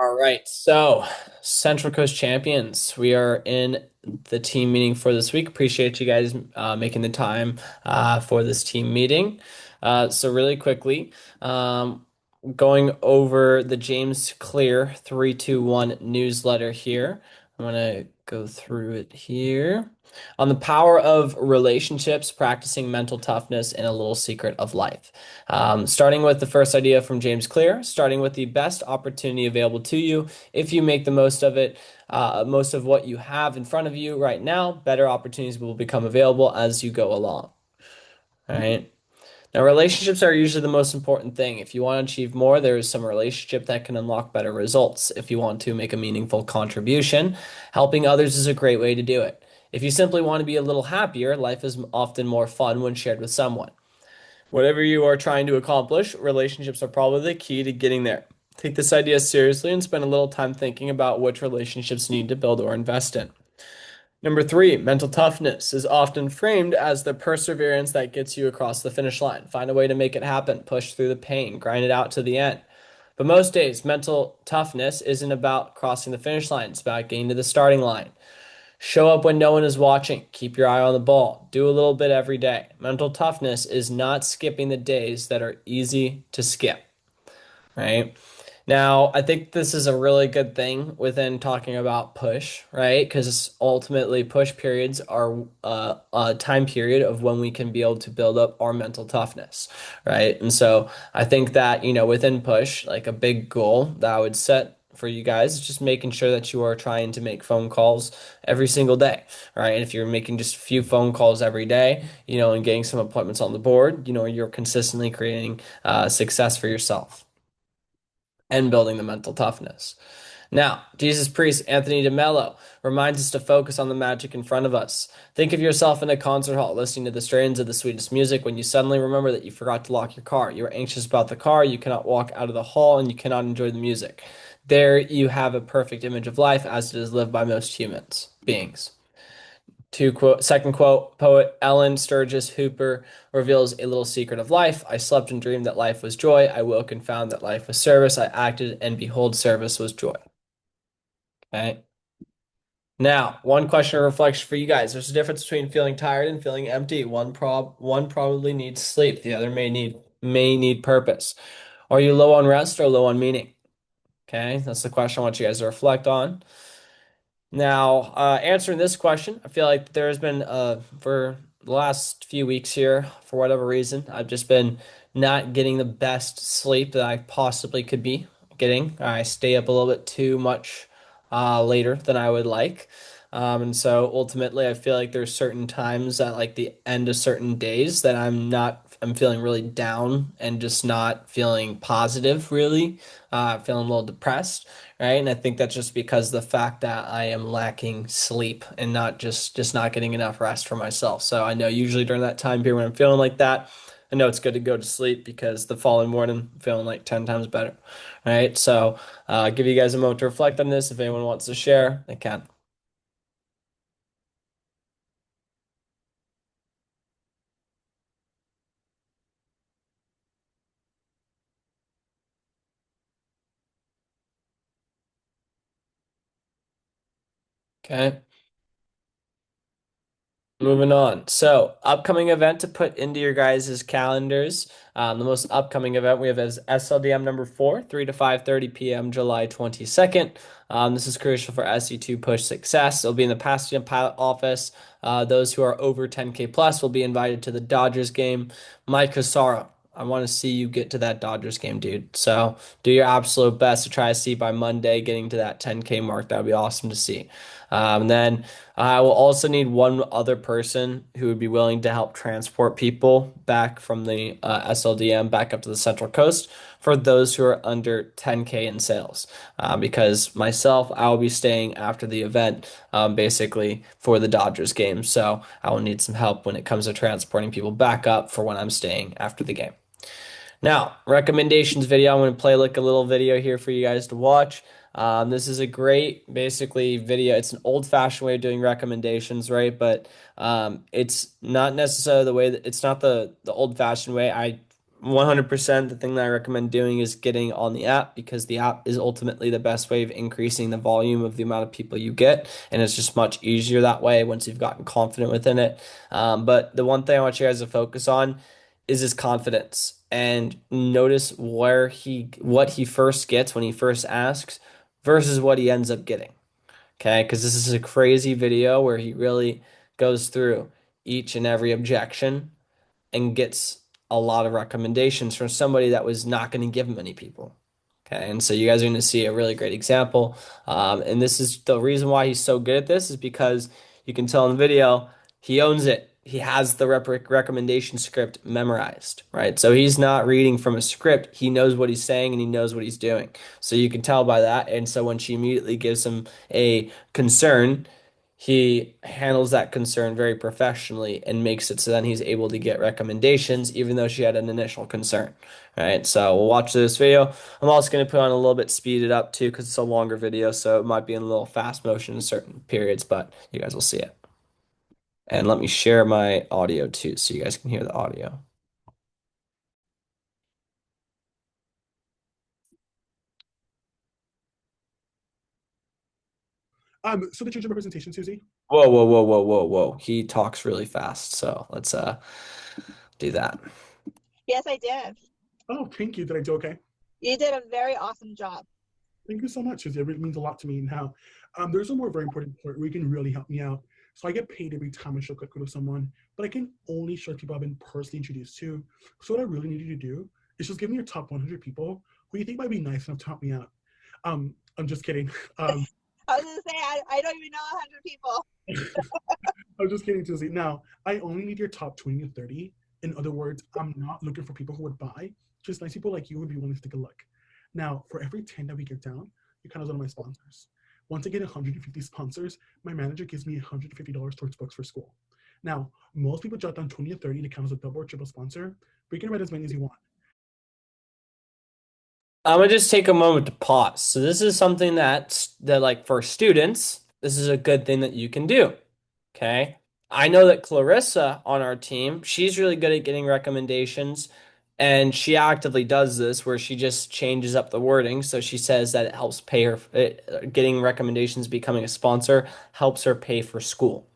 All right, so Central Coast champions, we are in the team meeting for this week. Appreciate you guys making the time for this team meeting. So really quickly, going over the James Clear 321 newsletter here. I'm gonna go through it here. On the power of relationships, practicing mental toughness, and a little secret of life. Starting with the first idea from James Clear, starting with the best opportunity available to you. If you make the most of it, most of what you have in front of you right now, better opportunities will become available as you go along. All right. Now, relationships are usually the most important thing. If you want to achieve more, there is some relationship that can unlock better results. If you want to make a meaningful contribution, helping others is a great way to do it. If you simply want to be a little happier, life is often more fun when shared with someone. Whatever you are trying to accomplish, relationships are probably the key to getting there. Take this idea seriously and spend a little time thinking about which relationships you need to build or invest in. Number three, mental toughness is often framed as the perseverance that gets you across the finish line. Find a way to make it happen, push through the pain, grind it out to the end. But most days, mental toughness isn't about crossing the finish line, it's about getting to the starting line. Show up when no one is watching. Keep your eye on the ball. Do a little bit every day. Mental toughness is not skipping the days that are easy to skip, right? Now, I think this is a really good thing within talking about push, right? Because ultimately, push periods are a time period of when we can be able to build up our mental toughness, right? And so I think that, within push, like a big goal that I would set for you guys is just making sure that you are trying to make phone calls every single day, right? And if you're making just a few phone calls every day, and getting some appointments on the board, you're consistently creating success for yourself and building the mental toughness. Now, Jesus priest Anthony DeMello reminds us to focus on the magic in front of us. Think of yourself in a concert hall listening to the strains of the sweetest music when you suddenly remember that you forgot to lock your car. You are anxious about the car, you cannot walk out of the hall, and you cannot enjoy the music. There you have a perfect image of life as it is lived by most humans, beings. Second quote, poet Ellen Sturgis Hooper reveals a little secret of life. I slept and dreamed that life was joy. I woke and found that life was service. I acted and behold, service was joy. Okay. Now, one question or reflection for you guys. There's a difference between feeling tired and feeling empty. One probably needs sleep. The other may need purpose. Are you low on rest or low on meaning? Okay, that's the question I want you guys to reflect on. Now, answering this question, I feel like there's been, for the last few weeks here, for whatever reason, I've just been not getting the best sleep that I possibly could be getting. I stay up a little bit too much later than I would like. And so ultimately, I feel like there's certain times at like the end of certain days that I'm feeling really down and just not feeling positive, really, feeling a little depressed, right? And I think that's just because of the fact that I am lacking sleep and not just not getting enough rest for myself. So I know usually during that time period when I'm feeling like that, I know it's good to go to sleep because the following morning I'm feeling like 10 times better, right? So give you guys a moment to reflect on this. If anyone wants to share, they can. Okay. Moving on. So, upcoming event to put into your guys' calendars. The most upcoming event we have is SLDM number four, 3 to 5:30 p.m. July 22nd. This is crucial for SE2 push success. It'll be in the Pasadena pilot office. Those who are over 10K plus will be invited to the Dodgers game. Mike Casaro, I want to see you get to that Dodgers game, dude. So do your absolute best to try to see by Monday getting to that 10K mark. That would be awesome to see. Then I will also need one other person who would be willing to help transport people back from the SLDM back up to the Central Coast for those who are under 10K in sales. Because myself, I will be staying after the event, basically for the Dodgers game. So I will need some help when it comes to transporting people back up for when I'm staying after the game. Now, recommendations video. I'm going to play like a little video here for you guys to watch. This is a great, basically, video. It's an old-fashioned way of doing recommendations, right? But it's not necessarily the way that it's not the old-fashioned way. I 100%. The thing that I recommend doing is getting on the app because the app is ultimately the best way of increasing the volume of the amount of people you get. And it's just much easier that way once you've gotten confident within it. But the one thing I want you guys to focus on is his confidence and notice what he first gets when he first asks versus what he ends up getting. Okay, because this is a crazy video where he really goes through each and every objection and gets a lot of recommendations from somebody that was not going to give him any people. Okay, and so you guys are going to see a really great example. And this is the reason why he's so good at this is because you can tell in the video he owns it. He has the recommendation script memorized, right? So he's not reading from a script. He knows what he's saying and he knows what he's doing. So you can tell by that. And so when she immediately gives him a concern, he handles that concern very professionally and makes it so then he's able to get recommendations even though she had an initial concern. Right, so we'll watch this video. I'm also going to put on a little bit speeded up too because it's a longer video, so it might be in a little fast motion in certain periods, but you guys will see it. And let me share my audio too so you guys can hear the audio. So the change of representation, Susie. Whoa, whoa, whoa, whoa, whoa, whoa. He talks really fast, so let's do that. Yes, I did. Oh, thank you. Did I do okay? You did a very awesome job. Thank you so much, Susie. It really means a lot to me. Now, there's a more very important part where you can really help me out. So I get paid every time I show quick with someone, but I can only show people I've been personally introduced to. So what I really need you to do is just give me your top 100 people who you think might be nice enough to help me out. I'm just kidding. I was gonna say I don't even know 100 people. I'm just kidding, Susie. Now, I only need your top 20 to 30. In other words, I'm not looking for people who would buy. Just nice people like you would be willing to take a look. Now, for every 10 that we get down, you count as one of my sponsors. Once I get 150 sponsors, my manager gives me $150 towards books for school. Now, most people jot down 20 or 30 to count as a double or triple sponsor, but you can write as many as you want. I'm gonna just take a moment to pause. So this is something that like for students, this is a good thing that you can do. Okay. I know that Clarissa on our team, she's really good at getting recommendations and she actively does this where she just changes up the wording. So she says that it helps pay her, getting recommendations, becoming a sponsor helps her pay for school,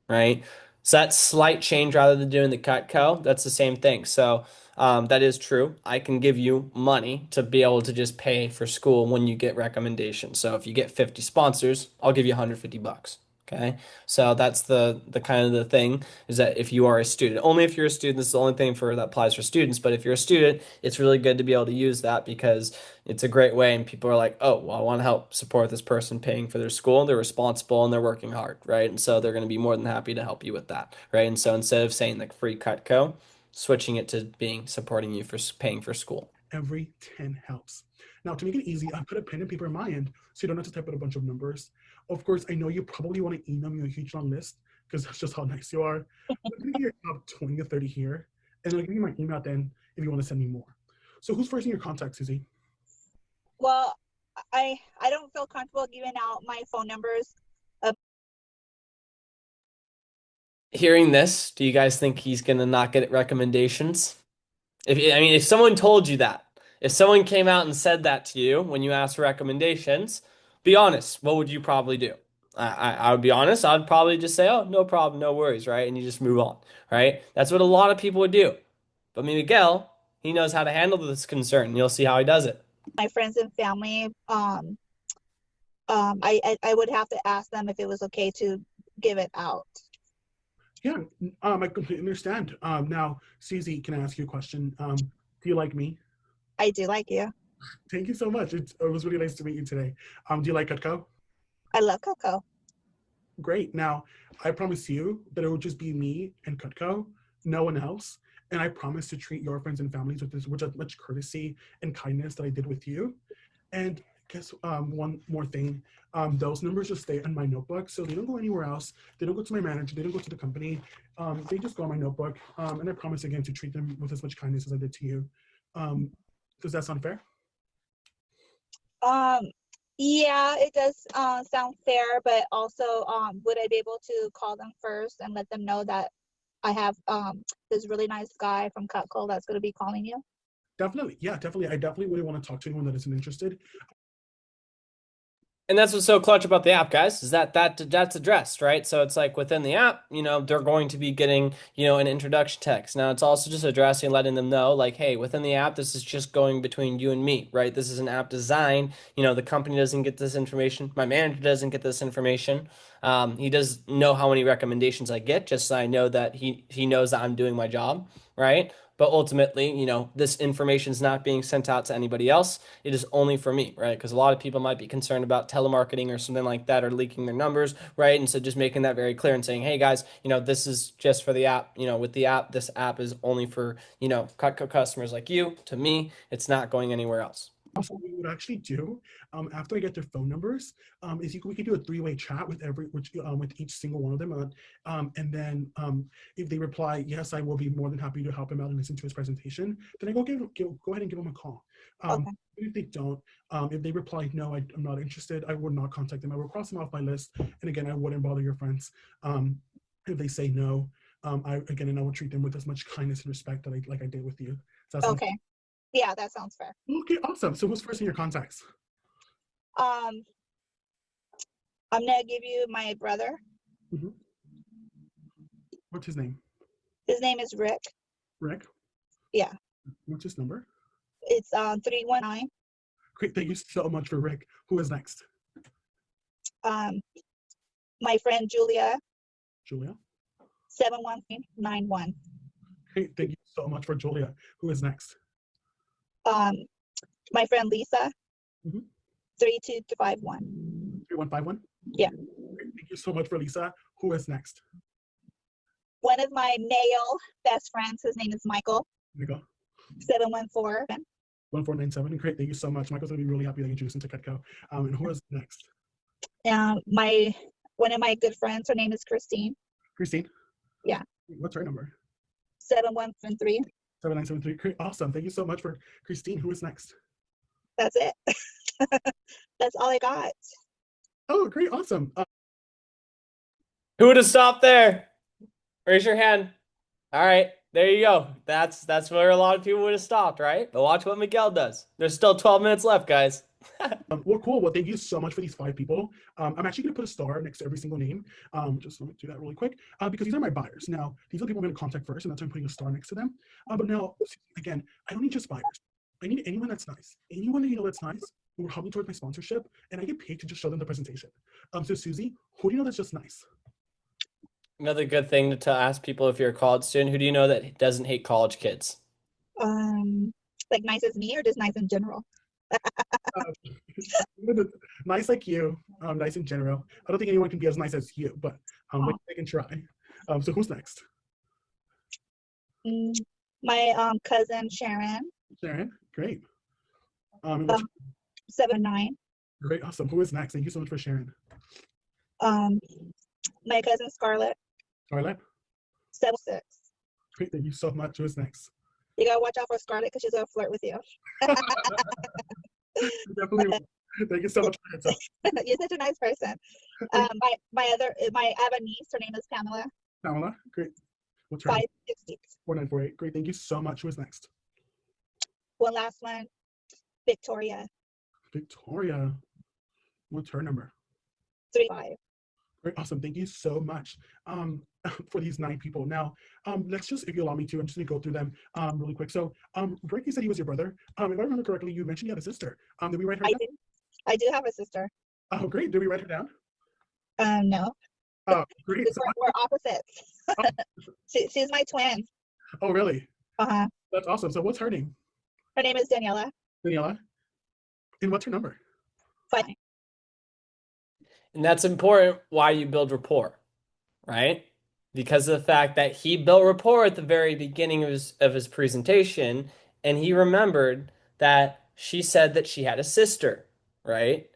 right? So that slight change rather than doing the Cutco, that's the same thing. So that is true. I can give you money to be able to just pay for school when you get recommendations. So if you get 50 sponsors, I'll give you 150 bucks. Okay. So that's the kind of the thing is that if you are a student, only if you're a student, this is the only thing for that applies for students. But if you're a student, it's really good to be able to use that because it's a great way and people are like, oh, well, I want to help support this person paying for their school. They're responsible and they're working hard, right? And so they're going to be more than happy to help you with that, right? And so instead of saying like free Cutco, switching it to being supporting you for paying for school. Every 10 helps. Now, to make it easy, I put a pen and paper in my end so you don't have to type out a bunch of numbers. Of course, I know you probably want to email me a huge long list because that's just how nice you are. I'm going to your top 20 or 30 here, and then I'll give you my email then if you want to send me more. So who's first in your contact, Susie? Well, I don't feel comfortable giving out my phone numbers. Hearing this, do you guys think he's gonna not get recommendations? If someone told you that, if someone came out and said that to you when you asked for recommendations, be honest, what would you probably do? I would be honest, I'd probably just say, oh, no problem, no worries, right? And you just move on, right? That's what a lot of people would do. But Miguel, he knows how to handle this concern. You'll see how he does it. My friends and family, I would have to ask them if it was okay to give it out. Yeah, I completely understand. Now, Susie, can I ask you a question? Do you like me? I do like you. Thank you so much. It was really nice to meet you today. Do you like Cutco? I love Coco. Great. Now, I promise you that it will just be me and Cutco, no one else. And I promise to treat your friends and families with as much courtesy and kindness that I did with you. And guess one more thing, those numbers just stay in my notebook, so they don't go anywhere else. They don't go to my manager. They don't go to the company. They just go on my notebook. And I promise again to treat them with as much kindness as I did to you. Does that sound fair? Yeah, it does sound fair, but also would I be able to call them first and let them know that I have this really nice guy from Cutco that's going to be calling you. Definitely. Yeah, definitely. I definitely wouldn't want to talk to anyone that isn't interested. And that's what's so clutch about the app, guys, is that's addressed, right? So it's like within the app, they're going to be getting, an introduction text. Now it's also just addressing, letting them know, like, hey, within the app, this is just going between you and me, right? This is an app design. The company doesn't get this information. My manager doesn't get this information. He does know how many recommendations I get, just so I know that he knows that I'm doing my job, right? But ultimately, this information is not being sent out to anybody else. It is only for me, right? Because a lot of people might be concerned about telemarketing or something like that, or leaking their numbers, right? And so just making that very clear and saying, hey guys, this is just for the app. With the app, this app is only for, Cutco customers like you. To me, it's not going anywhere else. Also, what we would actually do after I get their phone numbers is we could do a three-way chat with with each single one of them, and then if they reply yes, I will be more than happy to help him out and listen to his presentation. Then I go go ahead and give him a call. Okay. If they don't, if they reply no, I'm not interested, I would not contact them. I will cross them off my list, and again, I wouldn't bother your friends. If they say no, I will treat them with as much kindness and respect that I did with you. So that's Okay. Yeah, that sounds fair. okay, awesome. So who's first in your contacts? Um, I'm gonna give you my brother. Mhm. What's his name? His name is Rick. Rick? Yeah. What's his number? It's 319. Great, thank you so much for Rick. Who is next? My friend Julia, Julia? 71391. Great, thank you so much for Julia. Who is next? My friend Lisa, Mhm. 3251. 3151? Yeah. Great, thank you so much for Lisa. Who is next? One of my male best friends, his name is Michael, There you go. 714. 1497. Great, thank you so much. Michael's gonna be really happy that you introduced him to Cutco. And who is next? My one of my good friends, her name is Christine. Christine? Yeah. What's her number? 7173. 7973. Great, awesome. Thank you so much for Christine. Who is next? That's it. That's all I got. Oh, great, awesome. Who would have stopped there? Raise your hand. All right, there you go. That's where a lot of people would have stopped, right? But watch what Miguel does. There's still 12 minutes left, guys. Well, cool. Well, thank you so much for these 5 people. I'm actually going to put a star next to every single name. Just let me do that really quick because these are my buyers. Now, these are the people I'm going to contact first, and that's why I'm putting a star next to them. But now, again, I don't need just buyers. I need anyone that's nice. Anyone that that's nice who will help me towards my sponsorship, and I get paid to just show them the presentation. So, Susie, who do you know that's just nice? Another good thing to ask people if you're a college student, who do you know that doesn't hate college kids? Like nice as me or just nice in general? Nice like you, nice in general. I don't think anyone can be as nice as you, but they can try. So who's next? My cousin Sharon. Sharon, great. 79. Great, awesome. Who is next? Thank you so much for sharing. My cousin Scarlett. Scarlett? 76. Great, thank you so much. Who is next? You gotta watch out for Scarlett because she's gonna flirt with you. Definitely. Thank you so much for your time. You're such a nice person. I have a niece. Her name is Pamela. Pamela, great. What's her 560. 4948. Great, thank you so much. Who is next? One last one. Victoria. Victoria. What's her number? 35. Great, awesome. Thank you so much for these 9 people. Now, let's just, if you allow me to, I'm just gonna go through them really quick. So, Rick, you said he was your brother. If I remember correctly, you mentioned you had a sister. Did we write her down? I do have a sister. Oh, great. Did we write her down? No. Oh, great. We're opposites. Oh. She's my twin. Oh, really? Uh-huh. That's awesome. So what's her name? Her name is Daniela. Daniela? And what's her number? 5. And that's important why you build rapport, right? Because of the fact that he built rapport at the very beginning of his presentation, and he remembered that she said that she had a sister, right?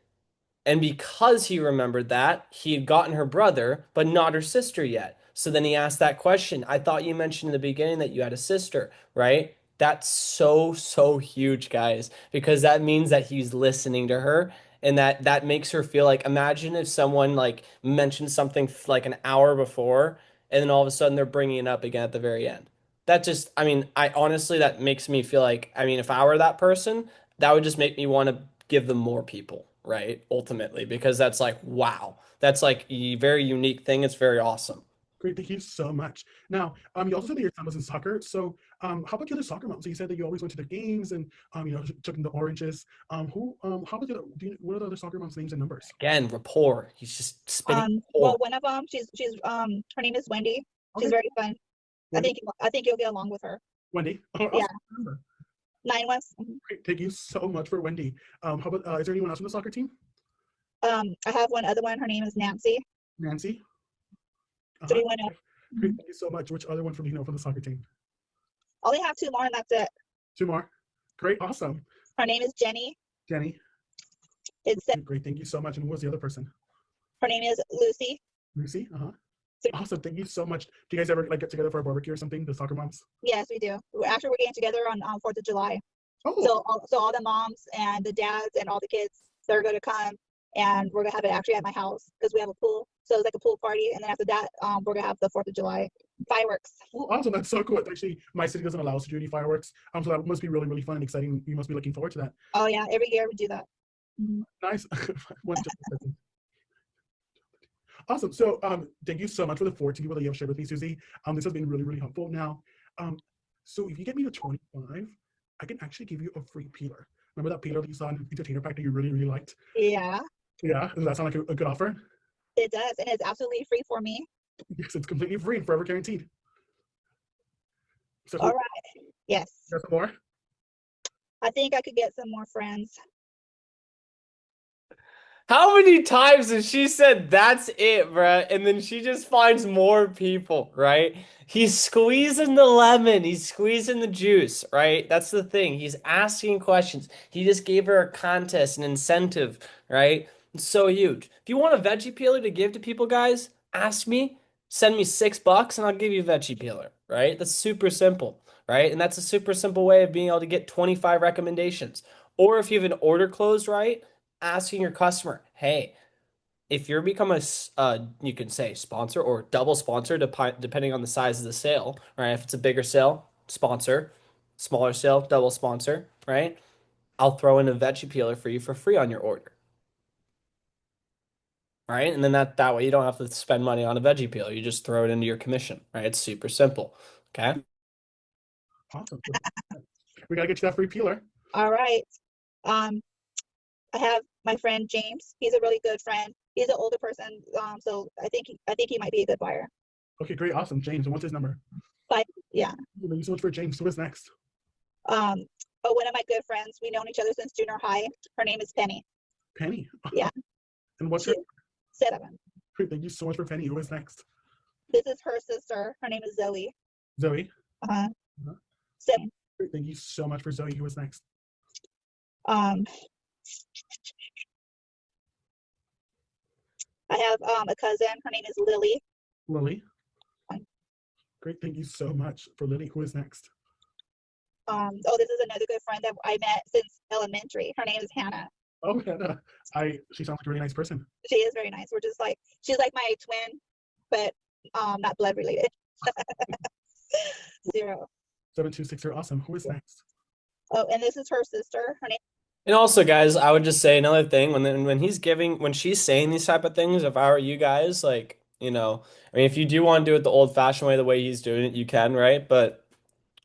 And because he remembered that, he had gotten her brother, but not her sister yet. So then he asked that question. I thought you mentioned in the beginning that you had a sister, right? That's so, so huge, guys, because that means that he's listening to her and that makes her feel like imagine if someone like mentioned something like an hour before and then all of a sudden they're bringing it up again at the very end. That just, I mean, I honestly, that makes me feel like, I mean, if I were that person, that would just make me want to give them more people, right? Ultimately, because that's like, wow, that's like a very unique thing. It's very awesome. Great, thank you so much. Now, you also said that your son was in soccer. So, how about the other soccer moms? So you said that you always went to the games and, took them the oranges. How about what are the other soccer moms' names and numbers? Again, rapport. He's just spitting Well, rapport. one of them, her name is Wendy. She's Okay, very fun. Wendy. I think you'll get along with her. Wendy. Oh, Yeah, awesome. Remember. 9 months. Mhm. Great, thank you so much for Wendy. How about is there anyone else from the soccer team? I have one other one. Her name is Nancy. Nancy. Uh-huh. 310. Great, Mhm. thank you so much. Which other one from from the soccer team? Only have two more, and that's it. Two more. Great, awesome. Her name is Jenny. Jenny. It's Great, thank you so much. And who was the other person? Her name is Lucy. Lucy. Uh-huh. So, Awesome, thank you so much. Do you guys ever like get together for a barbecue or something? The soccer moms? yes, we do. Actually, we're getting together on 4th of July. Oh, So all the moms and the dads and all the kids, they're going to come, and we're going to have it actually at my house because we have a pool. So it's like a pool party, and then after that, we're going to have the 4th of July fireworks. oh, awesome. That's so cool. Actually, my city doesn't allow us to do any fireworks. So that must be really, really fun and exciting. You must be looking forward to that. Oh yeah, every year we do that. Mhm. Nice. Just a second. Awesome. So thank you so much for the 14 people that you have shared with me, Susie. This has been really, really helpful. Now, so if you get me to 25, I can actually give you a free peeler. Remember that peeler that you saw in the entertainer pack that you really, really liked? Yeah, Yeah, does that sound like a good offer? it does, and it's absolutely free for me. Yes, it's completely free and forever guaranteed. So All who right. Yes, has some more? I think I could get some more friends. How many times has she said that's it, bruh? And then she just finds more people, right? He's squeezing the lemon, he's squeezing the juice, right? That's the thing. He's asking questions. He just gave her a contest, an incentive, right? It's so huge. If you want a veggie peeler to give to people, guys, ask me, send me $6 and I'll give you a veggie peeler, right? That's super simple, right? And that's a super simple way of being able to get 25 recommendations. Or if you have an order closed, right? Asking your customer, hey, if you're become you can say sponsor or double sponsor, depending on the size of the sale, right? If it's a bigger sale, sponsor, smaller sale, double sponsor, right? I'll throw in a veggie peeler for you for free on your order, right? And then that way you don't have to spend money on a veggie peeler. You just throw it into your commission, right? It's super simple. Okay. Awesome. We gotta get you that free peeler. All right. Um, I have my friend James. He's a really good friend. He's an older person, so I think he might be a good buyer. Okay, great, awesome. James, and what's his number? But yeah. Thank you so much for James. So what's next? Um, but one of my good friends, we known each other since junior high. Her name is Penny. Penny. Yeah, And what's her? she's 7. Great, thank you so much for Penny. Who is next? This is her sister. Her name is Zoe. Zoe. Uh-huh. Uh-huh. 7. Great, thank you so much for Zoe. Who is next? Um, I have a cousin. Her name is Lily. Lily. Great, thank you so much for Lily. Who is next? Oh, this is another good friend that I met since elementary. Her name is Hannah. Oh, Hannah. She sounds like a really nice person. She is very nice. We're just like she's like my twin, but not blood related. 0. 726 are awesome. Who is next? Oh, and this is her sister. Her name. And also, guys, I would just say another thing when she's saying these type of things, if I were you guys, like, I mean, if you do want to do it the old-fashioned way, the way he's doing it, you can, right? But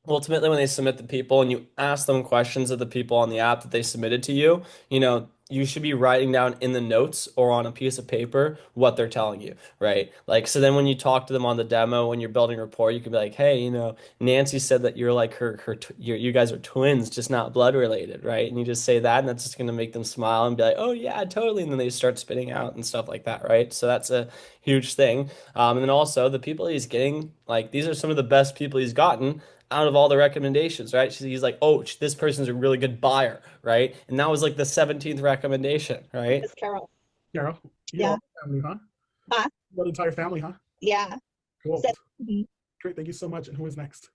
ultimately when they submit the people and you ask them questions of the people on the app that they submitted to you, you should be writing down in the notes or on a piece of paper what they're telling you, right? Like, so then when you talk to them on the demo, when you're building rapport, you can be like, hey, Nancy said that you're like you guys are twins, just not blood related, right? And you just say that, and that's just going to make them smile and be like, oh yeah, totally. And then they start spitting out and stuff like that, right? So that's a huge thing. And then also the people he's getting, like, these are some of the best people he's gotten out of all the recommendations, right? He's like, oh, this person's a really good buyer, right? And that was like the 17th recommendation, right? Is Carol. Carol. You Yeah. all family, huh? Huh? The entire family, huh? Yeah. Cool. Mhm. Great, thank you so much. And who is next?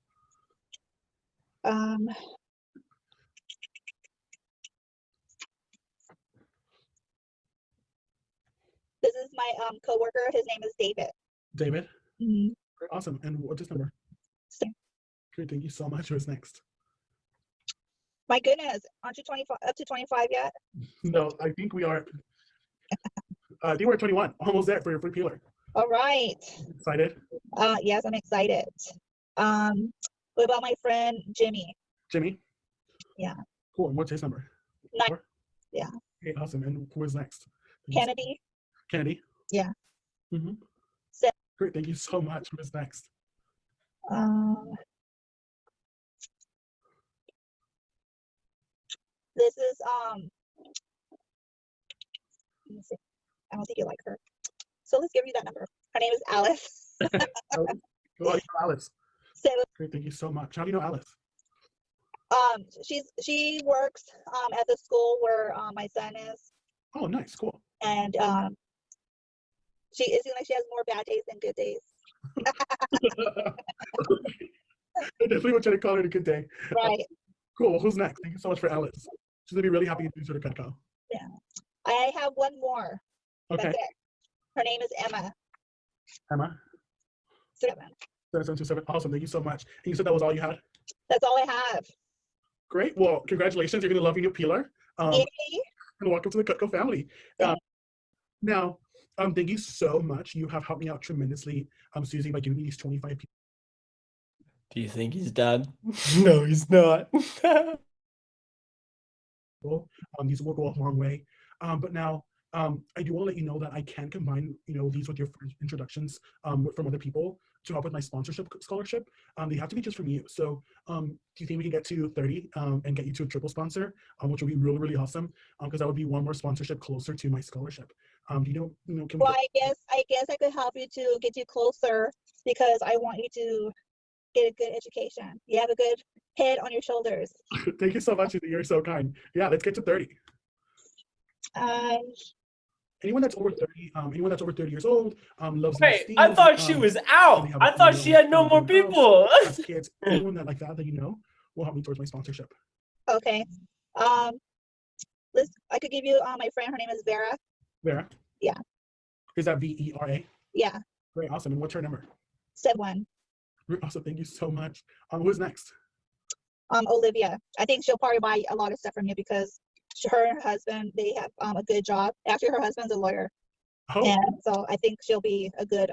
Um, this is my coworker. His name is David. David. Mhm. Awesome. And what's his number? So, Great. Thank you so much. Who's next? my goodness, aren't you 25 up to 25 yet? No, I think we are. I think we're at 21. Almost there for your free peeler. All right. Excited? Yes, I'm excited. Um, what about my friend Jimmy? Jimmy? Yeah. Cool. And what's his number? Nine. Four? Yeah. Okay, awesome. And who is next? Kennedy. Kennedy? Yeah. Mm-hmm. So, Great. Thank you so much. Who is next? um, this is let me see. I don't think you like her. So let's give you that number. Her name is Alice. Alice. Well, you know Alice. So Great. Thank you so much. How do you know Alice? she works at the school where my son is, Oh, nice. Cool. and it seems like she has more bad days than good days. I definitely want you to call her a good day. Right. Cool. Well, who's next? Thank you so much for Alice. She's gonna be really happy to do sort of Cutco. Yeah. I have one more. Okay. That's it. Her name is Emma. Emma. 7. 7727. Awesome. Thank you so much. And you said that was all you had? That's all I have. Great. Well, congratulations. You're gonna love your new peeler. Yay. And welcome to the Cutco family. Now, thank you so much. You have helped me out tremendously, Susie, by giving me these 25 people. Do you think he's done? No, he's not. These will go a long way. But now, I do want to let you know that I can combine, these with your introductions from other people to help with my sponsorship scholarship. They have to be just from you. So, do you think we can get to 30 and get you to a triple sponsor, which would be really, really awesome? Because that would be one more sponsorship closer to my scholarship. Do can Well, I guess I could help you to get you closer because I want you to get a good education. You have a good head on your shoulders. Thank you so much. You're so kind. Yeah, let's get to 30. Um, Anyone that's over 30, anyone that's over 30 years old, loves Wait, nice I things, thought she was out. they have I a thought she had no more house, people. has kids, anyone that like that will help me towards my sponsorship. okay. I could give you my friend. Her name is Vera. Vera? Yeah. Is that Vera? Yeah. Great, awesome. And what's her number? 7. Awesome, thank you so much. Who's next? Olivia. I think she'll probably buy a lot of stuff from you because her and her husband, they have a good job. Actually, her husband's a lawyer. Oh, And so I think she'll be a good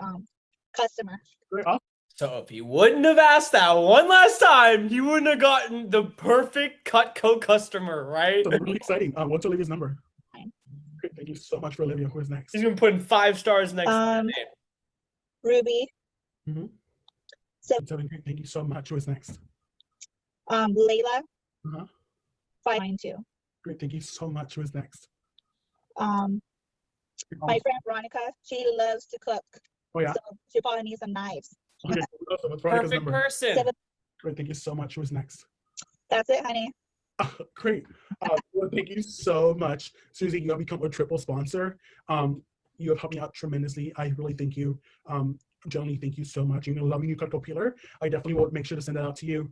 customer. great, awesome. So if he wouldn't have asked that one last time, he wouldn't have gotten the perfect Cutco customer, right? So really exciting. What's Olivia's number? 9. Great, thank you so much for Olivia. Who's next? He's been putting 5 stars next to the name. Ruby. Mm-hmm. 7. Great, thank you so much. Who is next? Layla. Uh-huh. 592. Great, thank you so much. Who is next? My friend Veronica, she loves to cook. Oh, yeah? So she probably needs some knives. Okay, awesome. What's Veronica's Perfect number? person. 7. Great, thank you so much. Who is next? That's it, honey. Great. Well, thank you so much, Susie. You have become a triple sponsor. You have helped me out tremendously. I really thank you. Genuinely, thank you so much. Loving you, Cutco Peeler. I definitely will make sure to send that out to you.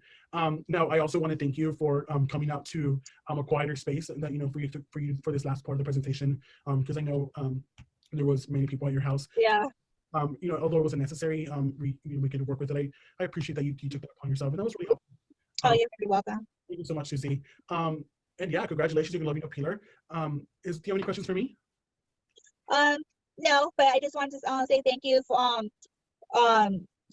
Now, I also want to thank you for coming out to a quieter space that for this last part of the presentation, because I know there was many people at your house. Yeah. Although it wasn't necessary, we could work with it. I appreciate that you took that upon yourself, and that was really helpful. Oh, you're very welcome. Thank you so much, Susie. And yeah, congratulations. You can love your peeler. Do you have any questions for me? No, but I just wanted to say thank you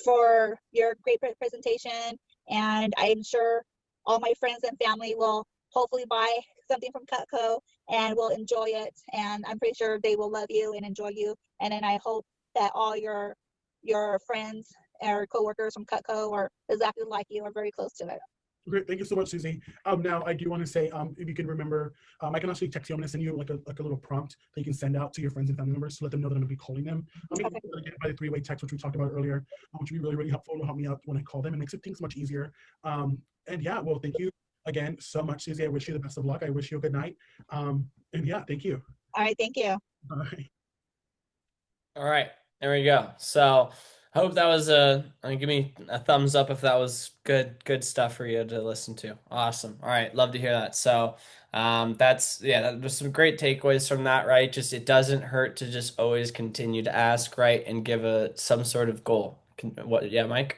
for your great presentation, and I'm sure all my friends and family will hopefully buy something from Cutco and will enjoy it, and I'm pretty sure they will love you and enjoy you, and then I hope that all your friends or coworkers from Cutco are exactly like you, are very close to it. Great, thank you so much, Susie. Now I do want to say, if you can remember, I can actually text you. I'm going to send you like a little prompt that you can send out to your friends and family members to let them know that I'm going to be calling them. I'm going to get it by the 3-way text, which we talked about earlier, which would be really, really helpful to help me out when I call them. It makes things much easier. And yeah, well, thank you again so much, Susie. I wish you the best of luck. I wish you a good night. And yeah, thank you. All right, thank you. All right. All right, there we go. So I hope that was give me a thumbs up if that was good stuff for you to listen to. Awesome. All right, love to hear that. So there's some great takeaways from that, right? Just it doesn't hurt to just always continue to ask, right, and give some sort of goal. What? Yeah, Mike.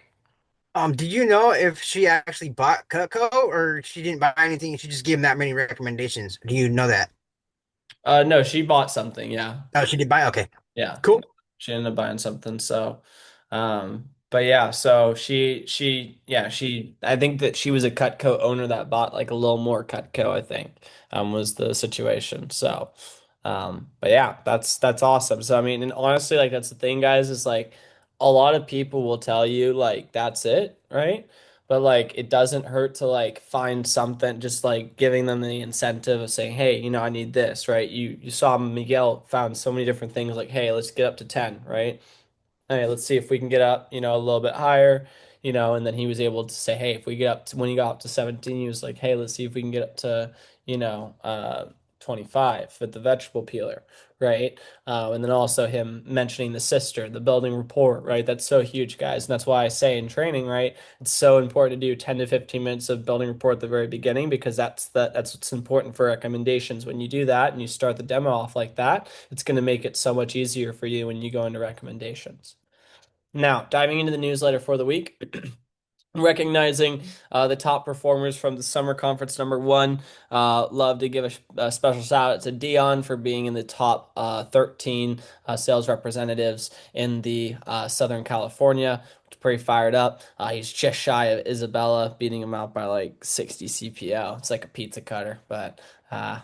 Did you know if she actually bought Cutco or she didn't buy anything? She just gave him that many recommendations. Do you know that? No, she bought something. Yeah. Oh, she did buy. Okay, Yeah, cool. she ended up buying something. So, but yeah, so yeah, I think that she was a Cutco owner that bought like a little more Cutco, I think, was the situation. So, but yeah, that's awesome. So, I mean, and honestly, like that's the thing, guys, is like a lot of people will tell you like that's it, right? But like it doesn't hurt to like find something, just like giving them the incentive of saying, hey, I need this, right? You saw Miguel found so many different things like, hey, let's get up to 10, right? Hey, let's see if we can get up, a little bit higher, and then he was able to say, hey, if we get up to when he got up to 17, he was like, hey, let's see if we can get up to, you know, uh 25 with the vegetable peeler, right? And then also him mentioning the sister, the building report, right? That's so huge, guys. And that's why I say in training, right? It's so important to do 10 to 15 minutes of building report at the very beginning because that's what's important for recommendations. When you do that and you start the demo off like that, it's going to make it so much easier for you when you go into recommendations. Now, diving into the newsletter for the week, recognizing the top performers from the summer conference number one. Love to give a special shout out to Dion for being in the top 13 sales representatives in the Southern California. Pretty fired up. He's just shy of Isabella, beating him out by like 60 CPO. It's like a pizza cutter, but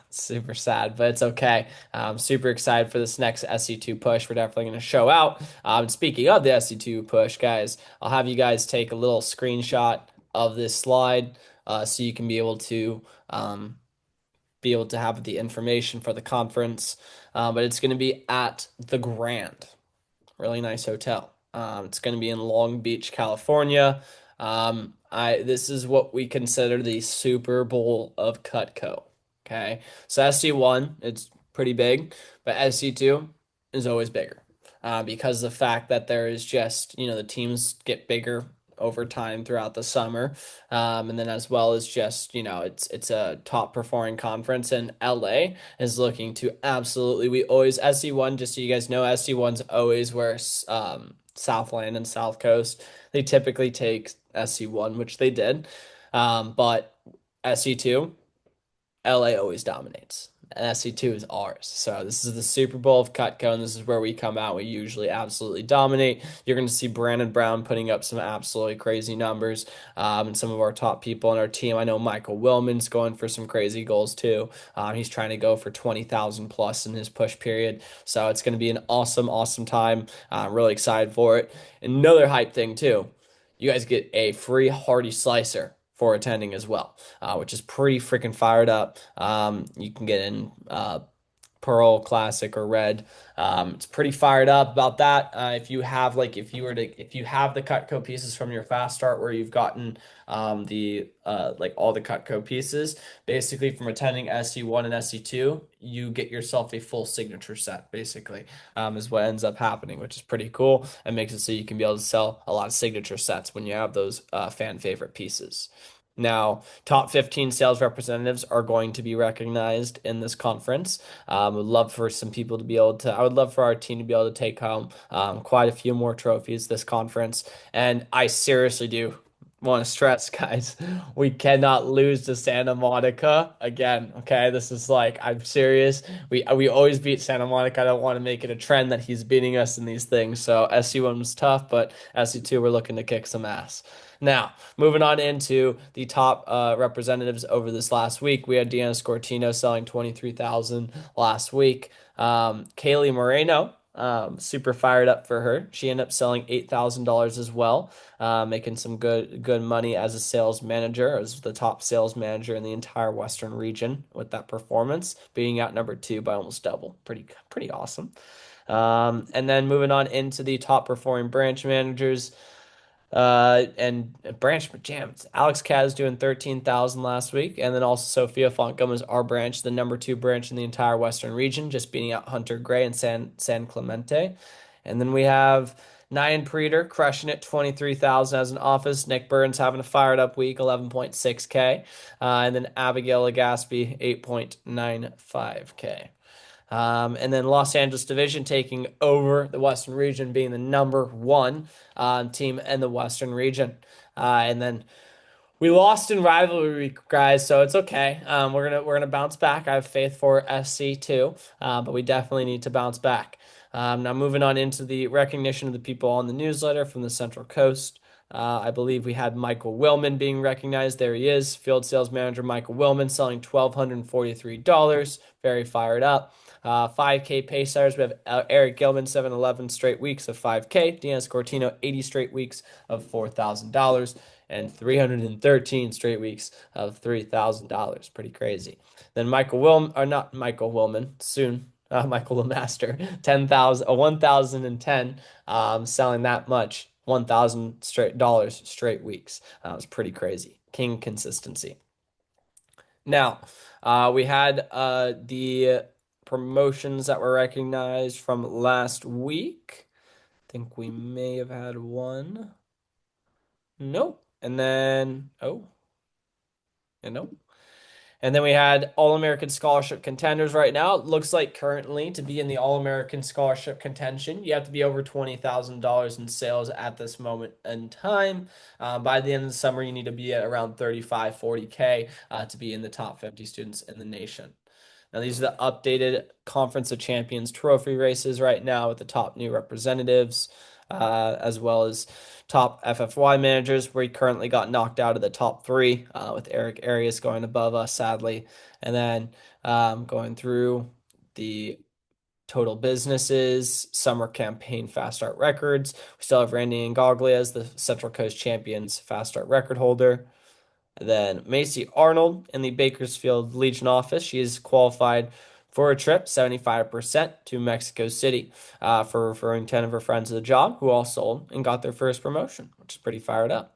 super sad, but it's okay. I'm super excited for this next SC2 push. We're definitely going to show out. Speaking of the SC2 push, guys, I'll have you guys take a little screenshot of this slide so you can be able to have the information for the conference. But it's going to be at the Grand. Really nice hotel. It's going to be in Long Beach, California. This is what we consider the Super Bowl of Cutco. Okay, so SC1 it's pretty big, but SC2 is always bigger because of the fact that there is just the teams get bigger over time throughout the summer, and then as well as just it's a top performing conference, and LA is looking to absolutely. We always SC1, just so you guys know, SC1's always where Southland and South Coast they typically take SC1, which they did, but SC2 LA always dominates. And SC2 is ours. So this is the Super Bowl of Cutco, and this is where we come out. We usually absolutely dominate. You're going to see Brandon Brown putting up some absolutely crazy numbers, and some of our top people on our team. I know Michael Willman's going for some crazy goals too. He's trying to go for 20,000 plus in his push period. So it's going to be an awesome, awesome time. I'm really excited for it. Another hype thing too. You guys get a free hearty slicer for attending as well, which is pretty freaking fired up. You can get in Pearl Classic or Red. It's pretty fired up about that. If you have if you have the Cutco pieces from your fast start where you've gotten the like all the Cutco pieces, basically from attending SC1 and SC2, you get yourself a full signature set, basically, is what ends up happening, which is pretty cool and makes it so you can be able to sell a lot of signature sets when you have those fan favorite pieces. Now, top 15 sales representatives are going to be recognized in this conference. Would love for some people to be able to, I would love for our team to be able to take home quite a few more trophies this conference. And I seriously do want to stress, guys, we cannot lose to Santa Monica again. Okay, this is like, I'm serious. We always beat Santa Monica. I don't want to make it a trend that he's beating us in these things. So SC1 was tough, but SC2 we're looking to kick some ass. Now, moving on into the top representatives over this last week, we had Deanna Scortino selling 23,000 last week. Kaylee Moreno, super fired up for her. She ended up selling $8,000 as well, making some good money as a sales manager, as the top sales manager in the entire Western region with that performance, being out number two by almost double. Pretty awesome. And then moving on into the top performing branch managers. And branch jams. Alex Kaz doing 13,000 last week, and then also Sophia Fontgom is our branch, the number two branch in the entire Western region, just beating out Hunter Gray and San Clemente. And then we have Nyan Preeter crushing it, 23,000 as an office. Nick Burns having a fired up week, 11.6K. And then Abigail Legaspi, 8.95K. And then Los Angeles Division taking over the Western region, being the number one team in the Western region. And then we lost in rivalry, guys, so it's okay. We're gonna bounce back. I have faith for SC too, but we definitely need to bounce back. Now moving on into the recognition of the people on the newsletter from the Central Coast. I believe we had Michael Willman being recognized. There he is, field sales manager Michael Willman, selling $1,243. Very fired up. 5K pace stars. We have Eric Gilman, 711 straight weeks of 5K. Diaz Cortino, 80 straight weeks of $4,000 and 313 straight weeks of $3,000. Pretty crazy. Then Michael Willman, or not Michael Willman, soon Michael Lemaster, 1,010, selling that much, $1,000 straight weeks. That was pretty crazy. King consistency. Now, we had the promotions that were recognized from last week. I think we may have had one. Nope. And then, nope. And then we had All-American Scholarship contenders right now. It looks like currently to be in the All-American Scholarship contention, you have to be over $20,000 in sales at this moment in time. By the end of the summer, you need to be at around 35, 40K to be in the top 50 students in the nation. Now, these are the updated Conference of Champions trophy races right now with the top new representatives, as well as top FFY managers. We currently got knocked out of the top three, with Eric Arias going above us, sadly. And then going through the total businesses, summer campaign fast start records. We still have Randy Ngoglia as the Central Coast Champions fast start record holder. Then Macy Arnold in the Bakersfield Legion office. She is qualified for a trip, 75% to Mexico City, for referring 10 of her friends to the job who all sold and got their first promotion, which is pretty fired up.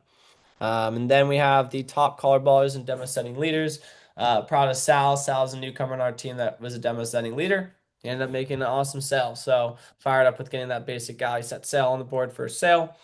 And then we have the top color ballers and demo setting leaders. Proud of Sal. Sal's a newcomer on our team that was a demo setting leader. He ended up making an awesome sale. So fired up with getting that basic galley set sale on the board for a sale.